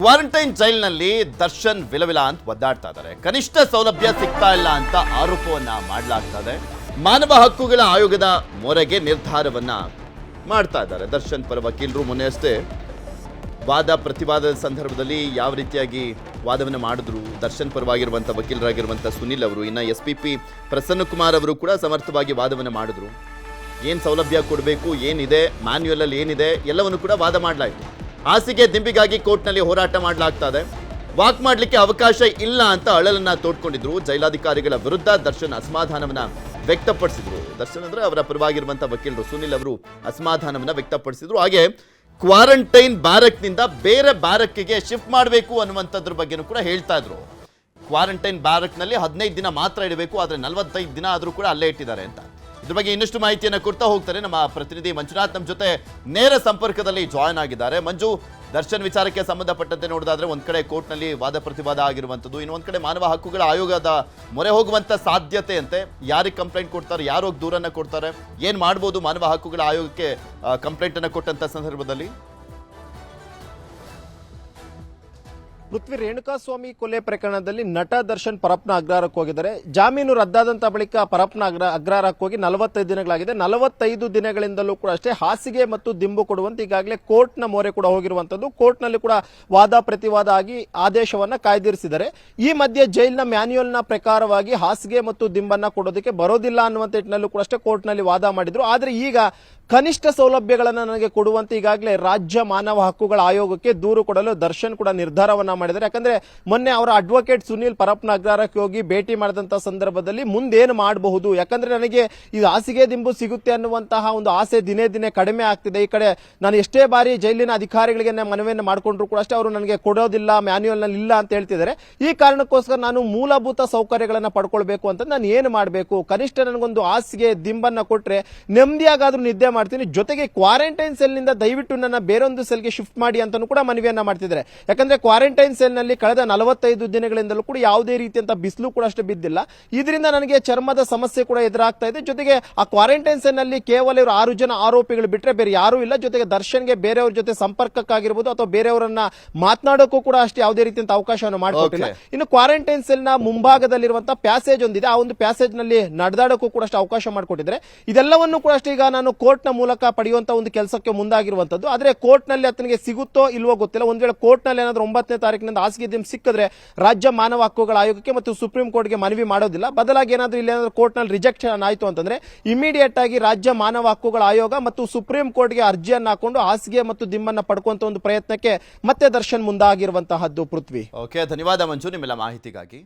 Quarantine ಜೈಲಿನಲ್ಲಿ ದರ್ಶನ್ ವಿಲವಿಲ ಅಂತ ಒದ್ದಾಡ್ತಾ ಇದ್ದಾರೆ. ಕನಿಷ್ಠ ಸೌಲಭ್ಯ ಸಿಗ್ತಾ ಇಲ್ಲ ಅಂತ ಆರೋಪವನ್ನ ಮಾಡಲಾಗ್ತಾ ಇದೆ. ಮಾನವ ಹಕ್ಕುಗಳ ಆಯೋಗದ ಮೊರೆಗೆ ನಿರ್ಧಾರವನ್ನ ಮಾಡ್ತಾ ಇದ್ದಾರೆ. ದರ್ಶನ್ ಪರ ವಕೀಲರು ಮೊನ್ನೆಯಷ್ಟೇ ವಾದ ಪ್ರತಿವಾದದ ಸಂದರ್ಭದಲ್ಲಿ ಯಾವ ರೀತಿಯಾಗಿ ವಾದವನ್ನು ಮಾಡಿದ್ರು. ದರ್ಶನ್ ಪರವಾಗಿರುವಂಥ ವಕೀಲರಾಗಿರುವಂಥ ಸುನಿಲ್ ಅವರು, ಇನ್ನು SPP ಪ್ರಸನ್ನ ಕುಮಾರ್ ಅವರು ಕೂಡ ಸಮರ್ಥವಾಗಿ ವಾದವನ್ನು ಮಾಡಿದ್ರು. ಏನು ಸೌಲಭ್ಯ ಕೊಡಬೇಕು, ಏನಿದೆ ಮ್ಯಾನ್ಯುಯಲ್ ಅಲ್ಲಿ ಏನಿದೆ ಎಲ್ಲವನ್ನು ಕೂಡ ವಾದ ಮಾಡಲಾಯಿತು. ಹಾಸಿಗೆ ದಿಂಬಿಗಾಗಿ ಕೋರ್ಟ್ನಲ್ಲಿ ಹೋರಾಟ ಮಾಡಲಾಗ್ತಾ ಇದೆ. ವಾಕ್ ಮಾಡಲಿಕ್ಕೆ ಅವಕಾಶ ಇಲ್ಲ ಅಂತ ಅಳಲನ್ನ ತೋಡ್ಕೊಂಡಿದ್ರು. ಜೈಲಾಧಿಕಾರಿಗಳ ವಿರುದ್ಧ ದರ್ಶನ್ ಅಸಮಾಧಾನವನ್ನ ವ್ಯಕ್ತಪಡಿಸಿದ್ರು. ದರ್ಶನ್ ಅಂದ್ರೆ ಅವರ ಪರವಾಗಿರುವಂಥ ವಕೀಲರು ಸುನಿಲ್ ಅವರು ಅಸಮಾಧಾನವನ್ನ ವ್ಯಕ್ತಪಡಿಸಿದ್ರು. ಹಾಗೆ ಕ್ವಾರಂಟೈನ್ ಬ್ಯಾರಕ್ನಿಂದ ಬೇರೆ ಬ್ಯಾರಕ್ಗೆ ಶಿಫ್ಟ್ ಮಾಡಬೇಕು ಅನ್ನುವಂಥದ್ರ ಬಗ್ಗೆನೂ ಕೂಡ ಹೇಳ್ತಾ ಇದ್ರು. ಕ್ವಾರಂಟೈನ್ ಬ್ಯಾರಕ್ನಲ್ಲಿ 15 ದಿನ ಮಾತ್ರ ಇಡಬೇಕು, ಆದರೆ 45 ದಿನ ಆದರೂ ಕೂಡ ಅಲ್ಲೇ ಇಟ್ಟಿದ್ದಾರೆ ಅಂತ. ಇದ್ರ ಬಗ್ಗೆ ಇನ್ನಷ್ಟು ಮಾಹಿತಿಯನ್ನು ಕೊಡ್ತಾ ಹೋಗ್ತಾರೆ ನಮ್ಮ ಪ್ರತಿನಿಧಿ ಮಂಜುನಾಥ್. ನಮ್ಮ ಜೊತೆ ನೇರ ಸಂಪರ್ಕದಲ್ಲಿ ಜಾಯ್ನ್ ಆಗಿದ್ದಾರೆ. ಮಂಜು, ದರ್ಶನ್ ವಿಚಾರಕ್ಕೆ ಸಂಬಂಧಪಟ್ಟಂತೆ ನೋಡೋದಾದ್ರೆ ಒಂದ್ ಕಡೆ ಕೋರ್ಟ್ನಲ್ಲಿ ವಾದ ಪ್ರತಿವಾದ ಆಗಿರುವಂಥದ್ದು, ಇನ್ನೊಂದ್ ಕಡೆ ಮಾನವ ಹಕ್ಕುಗಳ ಆಯೋಗದ ಮೊರೆ ಹೋಗುವಂತ ಸಾಧ್ಯತೆ ಅಂತೆ. ಯಾರಿಗೆ ಕಂಪ್ಲೇಂಟ್ ಕೊಡ್ತಾರೆ, ಯಾರು ದೂರನ್ನ ಕೊಡ್ತಾರೆ, ಏನ್ ಮಾಡ್ಬೋದು ಮಾನವ ಹಕ್ಕುಗಳ ಆಯೋಗಕ್ಕೆ ಕಂಪ್ಲೇಂಟ್ ಅನ್ನ ಕೊಟ್ಟಂತ ಸಂದರ್ಭದಲ್ಲಿ? ಪೃಥ್ವಿ, ರೇಣುಕಾಸ್ವಾಮಿ ಕೊಲೆ ಪ್ರಕರಣದಲ್ಲಿ ನಟ ದರ್ಶನ್ ಪರಪ್ನ ಅಗ್ರಹಾರಕ್ಕೆ ಹೋಗಿದ್ದಾರೆ. ಜಾಮೀನು ರದ್ದಾದಂತ ಬಳಿಕ ಪರಪ್ನ ಅಗ್ರಹಾರಕ್ಕೆ ಹೋಗಿ 45 ದಿನಗಳಾಗಿದೆ. 45 ದಿನಗಳಿಂದಲೂ ಕೂಡ ಅಷ್ಟೇ ಹಾಸಿಗೆ ಮತ್ತು ದಿಂಬು ಕೊಡುವಂತೆ ಈಗಾಗಲೇ ಕೋರ್ಟ್ನ ಮೊರೆ ಕೂಡ ಹೋಗಿರುವಂತದ್ದು. ಕೋರ್ಟ್ನಲ್ಲಿ ಕೂಡ ವಾದ ಪ್ರತಿವಾದ ಆಗಿ ಆದೇಶವನ್ನ ಕಾಯ್ದಿರಿಸಿದ್ದಾರೆ. ಈ ಮಧ್ಯೆ ಜೈಲಿನ ಮ್ಯಾನ್ಯುಯಲ್ನ ಪ್ರಕಾರವಾಗಿ ಹಾಸಿಗೆ ಮತ್ತು ದಿಂಬನ್ನ ಕೊಡೋದಕ್ಕೆ ಬರೋದಿಲ್ಲ ಅನ್ನುವಂತ ನಿಟ್ಟಿನಲ್ಲೂ ಕೂಡ ಅಷ್ಟೇ ಕೋರ್ಟ್ನಲ್ಲಿ ವಾದ ಮಾಡಿದ್ರು. ಆದ್ರೆ ಈಗ ಕನಿಷ್ಠ ಸೌಲಭ್ಯಗಳನ್ನು ನನಗೆ ಕೊಡುವಂತೆ ಈಗಾಗಲೇ ರಾಜ್ಯ ಮಾನವ ಹಕ್ಕುಗಳ ಆಯೋಗಕ್ಕೆ ದೂರು ಕೊಡಲು ದರ್ಶನ್ ಕೂಡ ನಿರ್ಧಾರವನ್ನ ಮಾಡಿದ್ದಾರೆ. ಯಾಕಂದ್ರೆ ಮೊನ್ನೆ ಅವರ ಅಡ್ವೊಕೇಟ್ ಸುನಿಲ್ ಪರಪ್ನ ಅಗ್ರಹಾರಕ್ಕೆ ಹೋಗಿ ಭೇಟಿ ಮಾಡಿದಂತ ಸಂದರ್ಭದಲ್ಲಿ ಮುಂದೇನು ಮಾಡಬಹುದು, ಯಾಕಂದ್ರೆ ನನಗೆ ಇದು ಹಾಸಿಗೆ ದಿಂಬು ಸಿಗುತ್ತೆ ಅನ್ನುವಂತಹ ಒಂದು ಆಸೆ ದಿನೇ ದಿನೇ ಕಡಿಮೆ ಆಗ್ತಿದೆ. ಈ ಕಡೆ ನಾನು ಎಷ್ಟೇ ಬಾರಿ ಜೈಲಿನ ಅಧಿಕಾರಿಗಳಿಗೆ ಮನವಿಯನ್ನು ಮಾಡಿಕೊಂಡ್ರು ಕೂಡ ಅಷ್ಟೇ ಅವರು ನನಗೆ ಕೊಡೋದಿಲ್ಲ, ಮ್ಯಾನ್ಯುಯಲ್ ನಲ್ಲಿ ಇಲ್ಲ ಅಂತ ಹೇಳ್ತಿದ್ದಾರೆ. ಈ ಕಾರಣಕ್ಕೋಸ್ಕರ ನಾನು ಮೂಲಭೂತ ಸೌಕರ್ಯಗಳನ್ನ ಪಡ್ಕೊಳ್ಬೇಕು ಅಂತ ನಾನು ಏನು ಮಾಡಬೇಕು, ಕನಿಷ್ಠ ನನಗೊಂದು ಹಾಸಿಗೆ ದಿಂಬನ್ನ ಕೊಟ್ರೆ ನೆಮ್ಮದಿಯಾಗಾದ್ರೂ ನಿದ್ದೆ ಮಾಡ್ತೀನಿ, ಜೊತೆಗೆ ಕ್ವಾರಂಟೈನ್ ಸೆಲ್ ನಿಂದ ದಯವಿಟ್ಟು ನನ್ನ ಬೇರೊಂದು ಸೆಲ್ಗೆ ಶಿಫ್ಟ್ ಮಾಡಿ ಅಂತಾನೂ ಕೂಡ ಮನವಿಯನ್ನ ಮಾಡ್ತಿದ್ದಾರೆ. ಯಾಕಂದ್ರೆ ಕ್ವಾರಂಟೈನ್ ಸೆಲ್ ನಲ್ಲಿ ಕಳೆದ 45 ದಿನಗಳಿಂದಲೂ ಕೂಡ ಯಾವುದೇ ರೀತಿಯಂತ ಬಿಸಿಲು ಕೂಡ ಅಷ್ಟೇ ಬಿದ್ದಿಲ್ಲ. ಇದರಿಂದ ನನಗೆ ಚರ್ಮದ ಸಮಸ್ಯೆ ಕೂಡ ಎದುರಾಗ್ತಾ ಇದೆ. ಜೊತೆಗೆ ಆ ಕ್ವಾರಂಟೈನ್ ಸೆಲ್ ನಲ್ಲಿ ಕೇವಲ ಇವರು 6 ಜನ ಆರೋಪಿಗಳು ಬಿಟ್ಟರೆ ಬೇರೆ ಯಾರೂ ಇಲ್ಲ. ಜೊತೆಗೆ ದರ್ಶನ್ಗೆ ಬೇರೆಯವ್ರ ಜೊತೆ ಸಂಪರ್ಕಕ್ಕಾಗಿರ್ಬೋದು ಅಥವಾ ಬೇರೆಯವರನ್ನ ಮಾತನಾಡೋಕ್ಕೂ ಕೂಡ ಅಷ್ಟೇ ಯಾವುದೇ ರೀತಿಯಂತ ಅವಕಾಶವನ್ನು ಮಾಡಿಕೊಟ್ಟಿಲ್ಲ. ಇನ್ನು ಕ್ವಾರಂಟೈನ್ ಸೆಲ್ ನ ಮುಂಭಾಗದಲ್ಲಿರುವಂತಹ ಪ್ಯಾಸೇಜ್ ಒಂದಿದೆ, ಆ ಒಂದು ಪ್ಯಾಸೇಜ್ ನಲ್ಲಿ ನಡೆದಾಡೋಕ್ಕೂ ಕೂಡ ಅಷ್ಟೇ ಅವಕಾಶ ಮಾಡಿಕೊಟ್ಟಿದ್ದಾರೆ. ಇದೆಲ್ಲವನ್ನು ಕೂಡ ಅಷ್ಟೇ ಈಗ ನಾನು ಕೋರ್ಟ್ ನ ಮೂಲಕ ಪಡೆಯುವಂತಹ ಒಂದು ಕೆಲಸಕ್ಕೆ ಮುಂದಾಗಿರುವಂತದ್ದು. ಆದ್ರೆ ಕೋರ್ಟ್ ನಲ್ಲಿ ಆತನಿಗೆ ಸಿಗುತ್ತೋ ಇಲ್ವೋ ಗೊತ್ತಿಲ್ಲ. ಒಂದ್ ವೇಳೆ ಕೋರ್ಟ್ ನಲ್ಲಿ ಏನಾದ್ರೂ 9ನೇ ತಾರೀಕಿನಿಂದ ಹಾಸಿಗೆ ದಿಂಬು ಸಿಕ್ಕಿದ್ರೆ ರಾಜ್ಯ ಮಾನವ ಹಕ್ಕುಗಳ ಆಯೋಗಕ್ಕೆ ಮತ್ತು ಸುಪ್ರೀಂ ಕೋರ್ಟ್ಗೆ ಮನವಿ ಮಾಡೋದಿಲ್ಲ. ಬದಲಾಗಿ ಏನಾದ್ರೂ ಇಲ್ಲಿ ಏನಾದ್ರೂ ಕೋರ್ಟ್ ನಲ್ಲಿ ರಿಜೆಕ್ಷನ್ ಆಯ್ತು ಅಂತಂದ್ರೆ ಇಮಿಡಿಯೇಟ್ ಆಗಿ ರಾಜ್ಯ ಮಾನವ ಹಕ್ಕುಗಳ ಆಯೋಗ ಮತ್ತು ಸುಪ್ರೀಂ ಕೋರ್ಟ್ಗೆ ಅರ್ಜಿಯನ್ನು ಹಾಕೊಂಡು ಹಾಸಿಗೆ ಮತ್ತು ದಿಂಬನ್ನ ಪಡ್ಕೊಂತ ಒಂದು ಪ್ರಯತ್ನಕ್ಕೆ ಮತ್ತೆ ದರ್ಶನ್ ಮುಂದಾಗಿರುವಂತಹದ್ದು. ಪೃಥ್ವಿ, ಓಕೆ, ಧನ್ಯವಾದ ಮಂಜು ನಿಮ್ಮೆಲ್ಲ ಮಾಹಿತಿಗಾಗಿ.